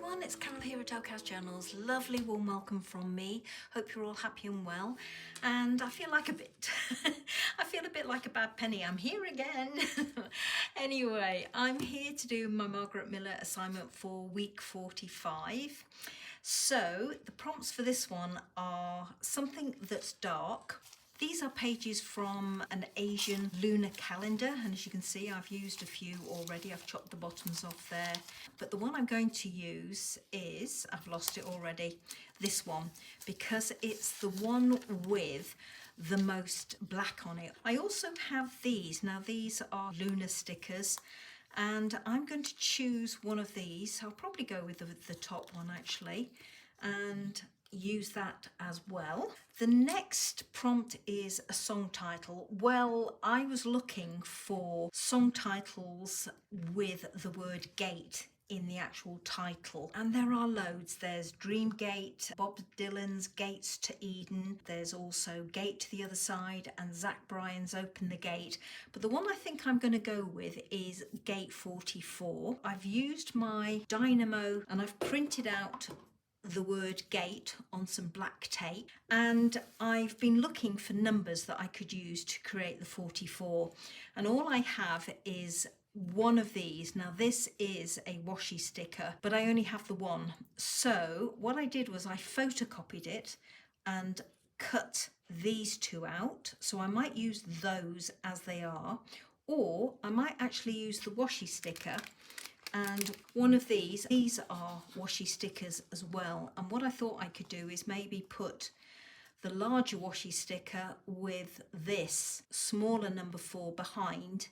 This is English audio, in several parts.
everyone, it's Carol here at Collage Journals. Lovely warm welcome from me. Hope you're all happy and well. And I feel like a bit like a bad penny. I'm here again. Anyway, I'm here to do my Margarete Miller assignment for week 45. So the prompts for this one are something that's dark. These are pages from an Asian lunar calendar, and as you can see I've used a few already. I've chopped the bottoms off there, but the one I'm going to use is, I've lost it already, this one, because it's the one with the most black on it. I also have these. Now these are lunar stickers, and I'm going to choose one of these. I'll probably go with the top one actually, and use that as well. The next prompt is a song title. Well, I was looking for song titles with the word gate in the actual title, and there are loads. There's Dream Gate, Bob Dylan's Gates to Eden, there's also Gate to the Other Side, and Zach Bryan's Open the Gate, but the one I think I'm going to go with is Gate 44. I've used my dynamo and I've printed out the word gate on some black tape, and I've been looking for numbers that I could use to create the 44, and all I have is one of these. Now this is a washi sticker, but I only have the one. So what I did was I photocopied it and cut these two out, so I might use those as they are, or I might actually use the washi sticker. And one of these are washi stickers as well. And what I thought I could do is maybe put the larger washi sticker with this smaller number 4 behind,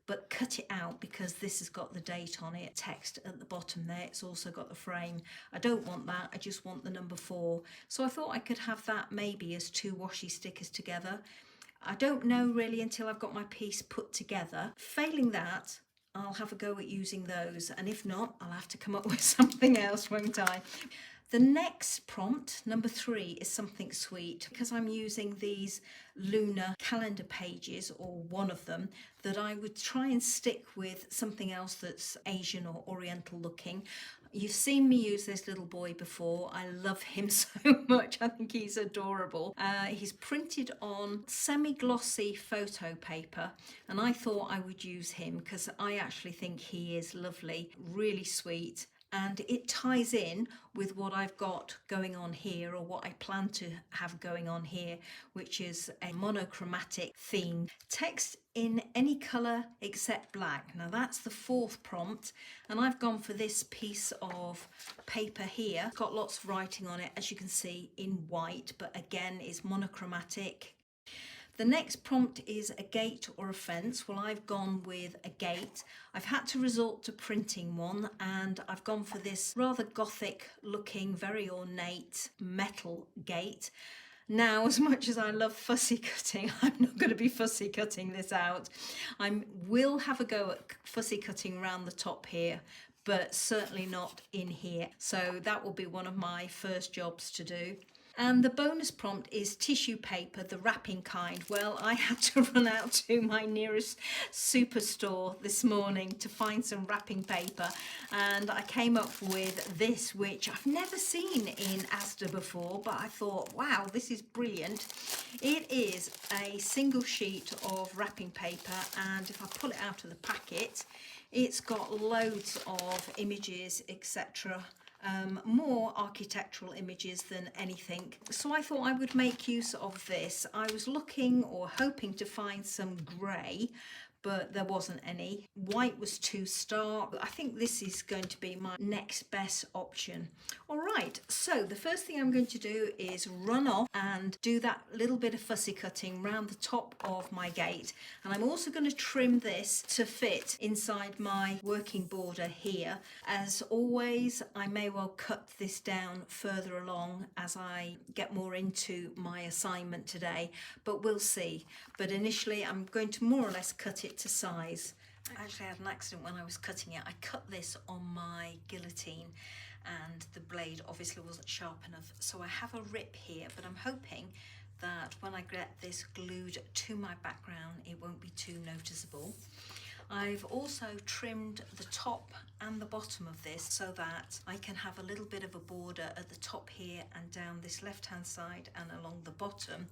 but cut it out because this has got the date on it, text at the bottom there. It's also got the frame. I don't want that, I just want the number 4. So I thought I could have that maybe as 2 washi stickers together. I don't know really until I've got my piece put together. Failing that, I'll have a go at using those, and if not, I'll have to come up with something else, won't I? The next prompt, number 3, is something sweet, because I'm using these lunar calendar pages, or one of them, that I would try and stick with something else that's Asian or Oriental looking. You've seen me use this little boy before. I love him so much. I think he's adorable. He's printed on semi-glossy photo paper, and I thought I would use him because I actually think he is lovely, really sweet. And it ties in with what I've got going on here, or what I plan to have going on here, which is a monochromatic theme. Text in any colour except black. Now that's the 4th prompt, and I've gone for this piece of paper here. It's got lots of writing on it, as you can see, in white, but again it's monochromatic. The next prompt is a gate or a fence. Well, I've gone with a gate. I've had to resort to printing one, and I've gone for this rather gothic looking, very ornate metal gate. Now, as much as I love fussy cutting, I'm not going to be fussy cutting this out. I will have a go at fussy cutting around the top here, but certainly not in here. So that will be one of my first jobs to do. And the bonus prompt is tissue paper, the wrapping kind. Well, I had to run out to my nearest superstore this morning to find some wrapping paper, and I came up with this, which I've never seen in Asda before, but I thought, wow, this is brilliant. It is a single sheet of wrapping paper, and if I pull it out of the packet, it's got loads of images, etc. More architectural images than anything. So I thought I would make use of this. I was looking or hoping to find some grey, but there wasn't any. White was too stark. I think this is going to be my next best option. All right, so the first thing I'm going to do is run off and do that little bit of fussy cutting round the top of my gate. And I'm also going to trim this to fit inside my working border here. As always, I may well cut this down further along as I get more into my assignment today, but we'll see. But initially, I'm going to more or less cut it to size. I actually had an accident when I was cutting it. I cut this on my guillotine, and the blade obviously wasn't sharp enough, so I have a rip here, but I'm hoping that when I get this glued to my background it won't be too noticeable. I've also trimmed the top and the bottom of this so that I can have a little bit of a border at the top here and down this left hand side and along the bottom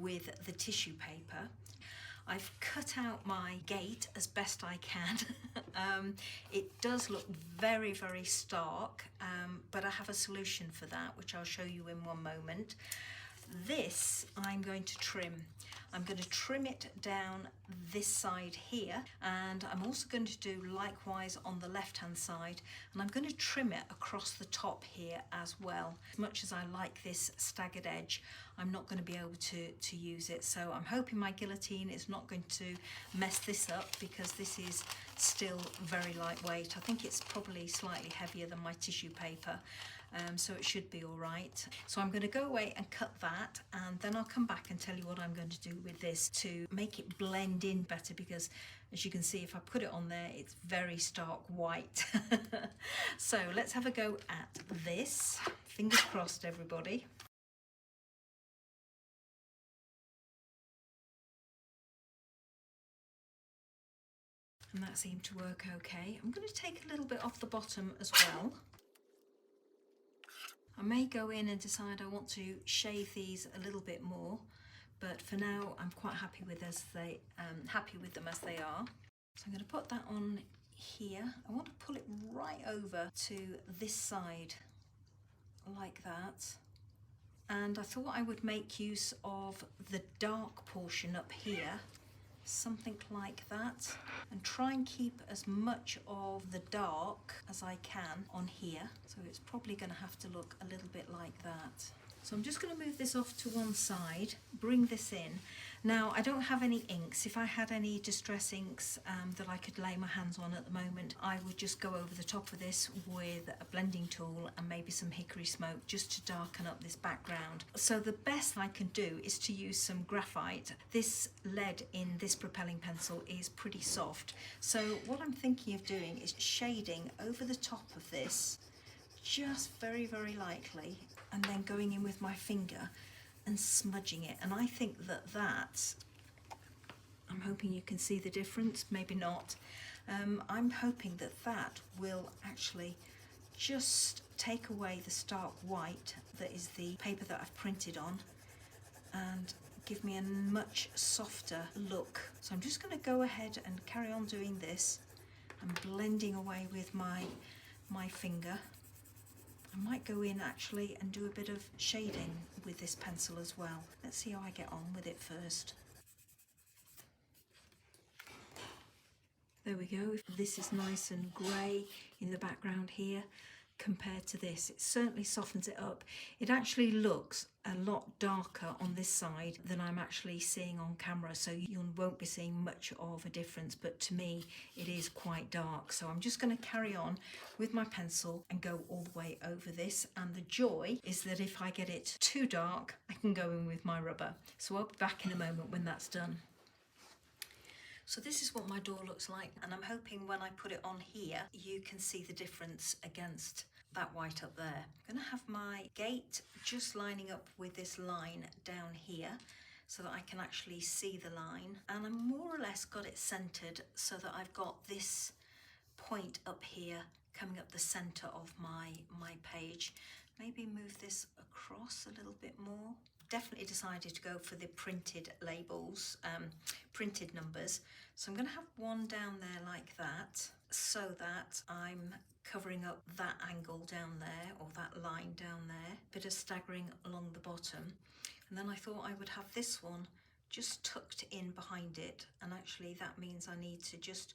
with the tissue paper. I've cut out my gate as best I can. It does look very, very stark, but I have a solution for that, which I'll show you in one moment. This I'm going to trim. I'm going to trim it down this side here, and I'm also going to do likewise on the left hand side, and I'm going to trim it across the top here as well. As much as I like this staggered edge, I'm not going to be able to use it, so I'm hoping my guillotine is not going to mess this up, because this is still very lightweight. I think it's probably slightly heavier than my tissue paper, so it should be all right. So I'm going to go away and cut that, and then I'll come back and tell you what I'm going to do with this to make it blend in better, because as you can see, if I put it on there, it's very stark white. So let's have a go at this. Fingers crossed, everybody. And that seemed to work okay. I'm going to take a little bit off the bottom as well. I may go in and decide I want to shave these a little bit more, but for now I'm quite happy with them as they are. So I'm going to put that on here. I want to pull it right over to this side like that. And I thought I would make use of the dark portion up here, something like that, and try and keep as much of the dark as I can on here. So it's probably going to have to look a little bit like that. So I'm just going to move this off to one side, bring this in. Now, I don't have any inks. If I had any distress inks that I could lay my hands on at the moment, I would just go over the top of this with a blending tool and maybe some hickory smoke just to darken up this background. So the best I can do is to use some graphite. This lead in this propelling pencil is pretty soft. So what I'm thinking of doing is shading over the top of this, just very, very lightly, and then going in with my finger and smudging it. And I think that I'm hoping you can see the difference, maybe not. I'm hoping that will actually just take away the stark white that is the paper that I've printed on and give me a much softer look. So I'm just going to go ahead and carry on doing this and blending away with my finger. I might go in actually and do a bit of shading with this pencil as well. Let's see how I get on with it first. There we go. This is nice and grey in the background here compared to this. It certainly softens it up. It actually looks a lot darker on this side than I'm actually seeing on camera, so you won't be seeing much of a difference, but to me it is quite dark. So I'm just going to carry on with my pencil and go all the way over this, and the joy is that if I get it too dark, I can go in with my rubber. So I'll be back in a moment when that's done. So this is what my door looks like, and I'm hoping when I put it on here you can see the difference against that white up there. I'm going to have my gate just lining up with this line down here so that I can actually see the line, and I more or less got it centered so that I've got this point up here coming up the center of my page. Maybe move this across a little bit more. Definitely decided to go for the printed labels, printed numbers. So I'm going to have one down there like that, so that I'm covering up that angle down there, or that line down there. Bit of staggering along the bottom. And then I thought I would have this one just tucked in behind it, and actually that means I need to just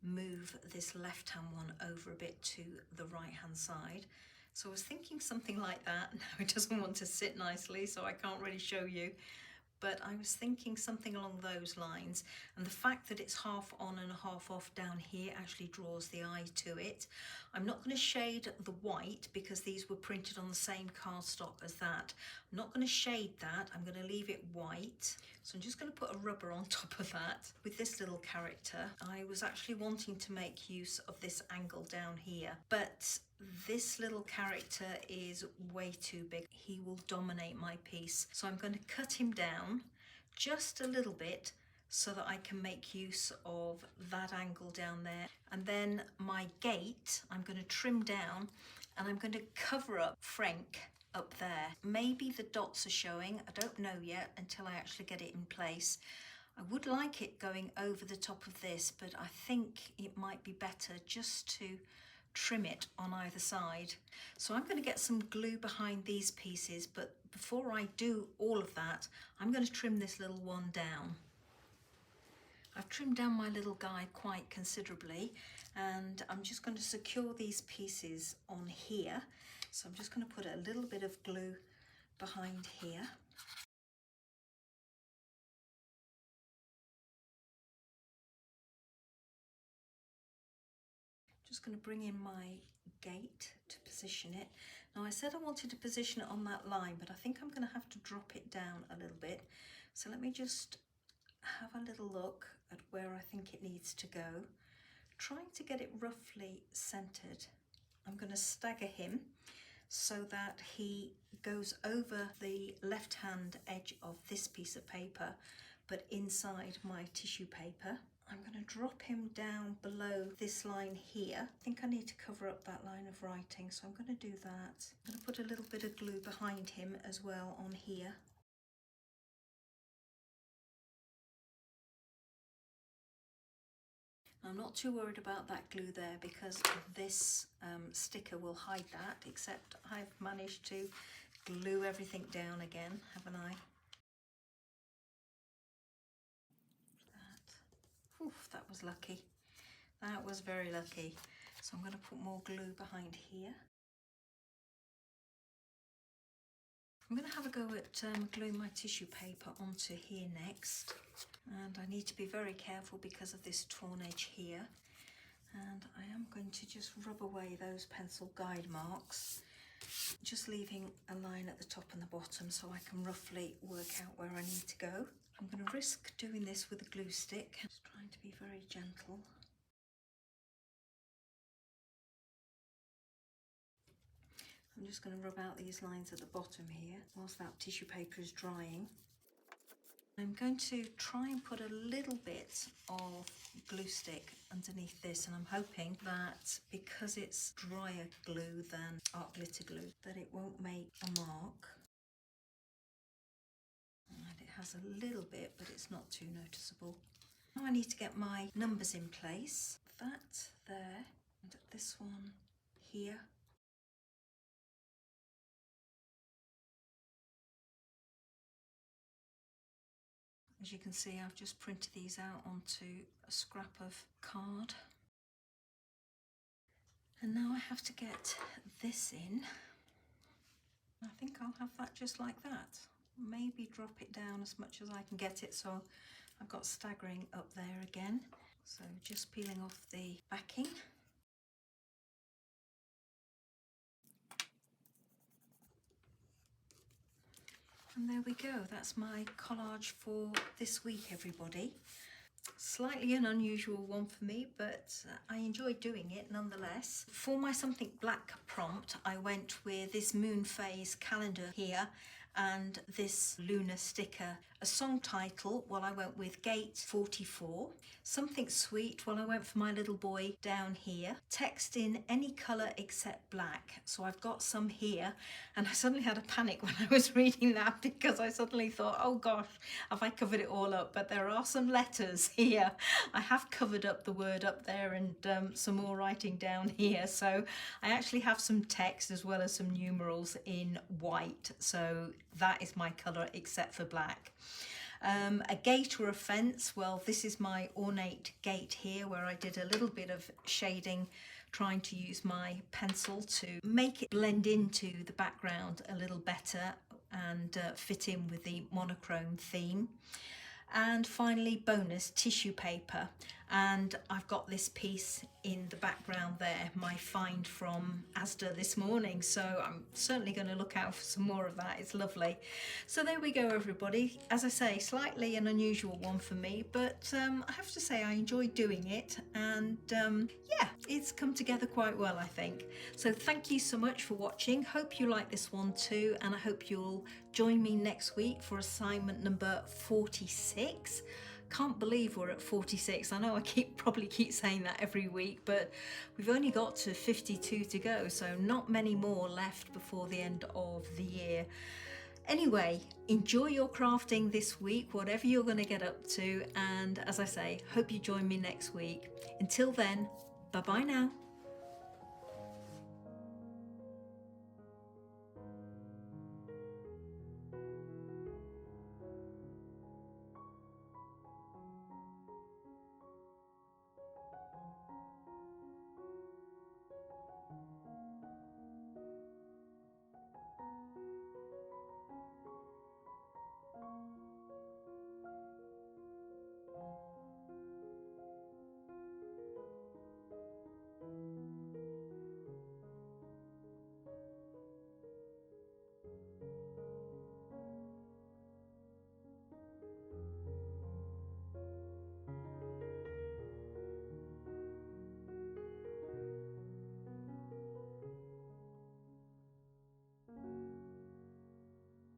move this left hand one over a bit to the right hand side. So I was thinking something like that. Now it doesn't want to sit nicely, so I can't really show you, but I was thinking something along those lines, and the fact that it's half on and half off down here actually draws the eye to it. I'm not going to shade the white because these were printed on the same cardstock as that. I'm not going to shade that, I'm going to leave it white. So I'm just going to put a rubber on top of that. With this little character, I was actually wanting to make use of this angle down here, but this little character is way too big. He will dominate my piece. So I'm going to cut him down just a little bit so that I can make use of that angle down there. And then my gate, I'm going to trim down and I'm going to cover up Frank up there. Maybe the dots are showing, I don't know yet until I actually get it in place. I would like it going over the top of this, but I think it might be better just to trim it on either side. So I'm going to get some glue behind these pieces, but before I do all of that, I'm going to trim this little one down. I've trimmed down my little guy quite considerably, and I'm just going to secure these pieces on here. So I'm just going to put a little bit of glue behind here. Just going to bring in my gate to position it. Now I said I wanted to position it on that line, but I think I'm going to have to drop it down a little bit. So let me just have a little look at where I think it needs to go, trying to get it roughly centered. I'm going to stagger him so that he goes over the left hand edge of this piece of paper, but inside my tissue paper. I'm going to drop him down below this line here. I think I need to cover up that line of writing, so I'm going to do that. I'm going to put a little bit of glue behind him as well on here. I'm not too worried about that glue there because this sticker will hide that, except I've managed to glue everything down again, haven't I? Oof, that was lucky. That was very lucky. So I'm going to put more glue behind here. I'm going to have a go at gluing my tissue paper onto here next. And I need to be very careful because of this torn edge here. And I am going to just rub away those pencil guide marks, just leaving a line at the top and the bottom so I can roughly work out where I need to go. I'm going to risk doing this with a glue stick, just trying to be very gentle. I'm just going to rub out these lines at the bottom here whilst that tissue paper is drying. I'm going to try and put a little bit of glue stick underneath this, and I'm hoping that because it's drier glue than art glitter glue that it won't make a mark. And it has a little bit, but it's not too noticeable. Now I need to get my numbers in place. That there, and this one here. As you can see, I've just printed these out onto a scrap of card. And now I have to get this in. I think I'll have that just like that. Maybe drop it down as much as I can get it, so I've got staggering up there again. So just peeling off the backing. And there we go, that's my collage for this week, everybody. Slightly an unusual one for me, but I enjoyed doing it nonetheless. For my something black prompt, I went with this moon phase calendar here and this lunar sticker. A song title, well, I went with Gate 44. Something sweet, well, I went for my little boy down here. Text in any colour except black. So I've got some here, and I suddenly had a panic when I was reading that because I suddenly thought, oh gosh, have I covered it all up? But there are some letters here. I have covered up the word up there and some more writing down here. So I actually have some text as well as some numerals in white. So that is my colour except for black. A gate or a fence, well, this is my ornate gate here where I did a little bit of shading, trying to use my pencil to make it blend into the background a little better and fit in with the monochrome theme. And finally, bonus, tissue paper. And I've got this piece in the background there, my find from Asda this morning. So I'm certainly going to look out for some more of that. It's lovely. So there we go, everybody. As I say, slightly an unusual one for me, but I have to say I enjoyed doing it. And yeah, it's come together quite well, I think. So thank you so much for watching. Hope you like this one too. And I hope you'll join me next week for assignment number 46. can't believe we're at 46. I know I probably keep saying that every week, but we've only got to 52 to go, so not many more left before the end of the year. Anyway, enjoy your crafting this week, whatever you're going to get up to, and as I say, hope you join me next week. Until then, bye bye now.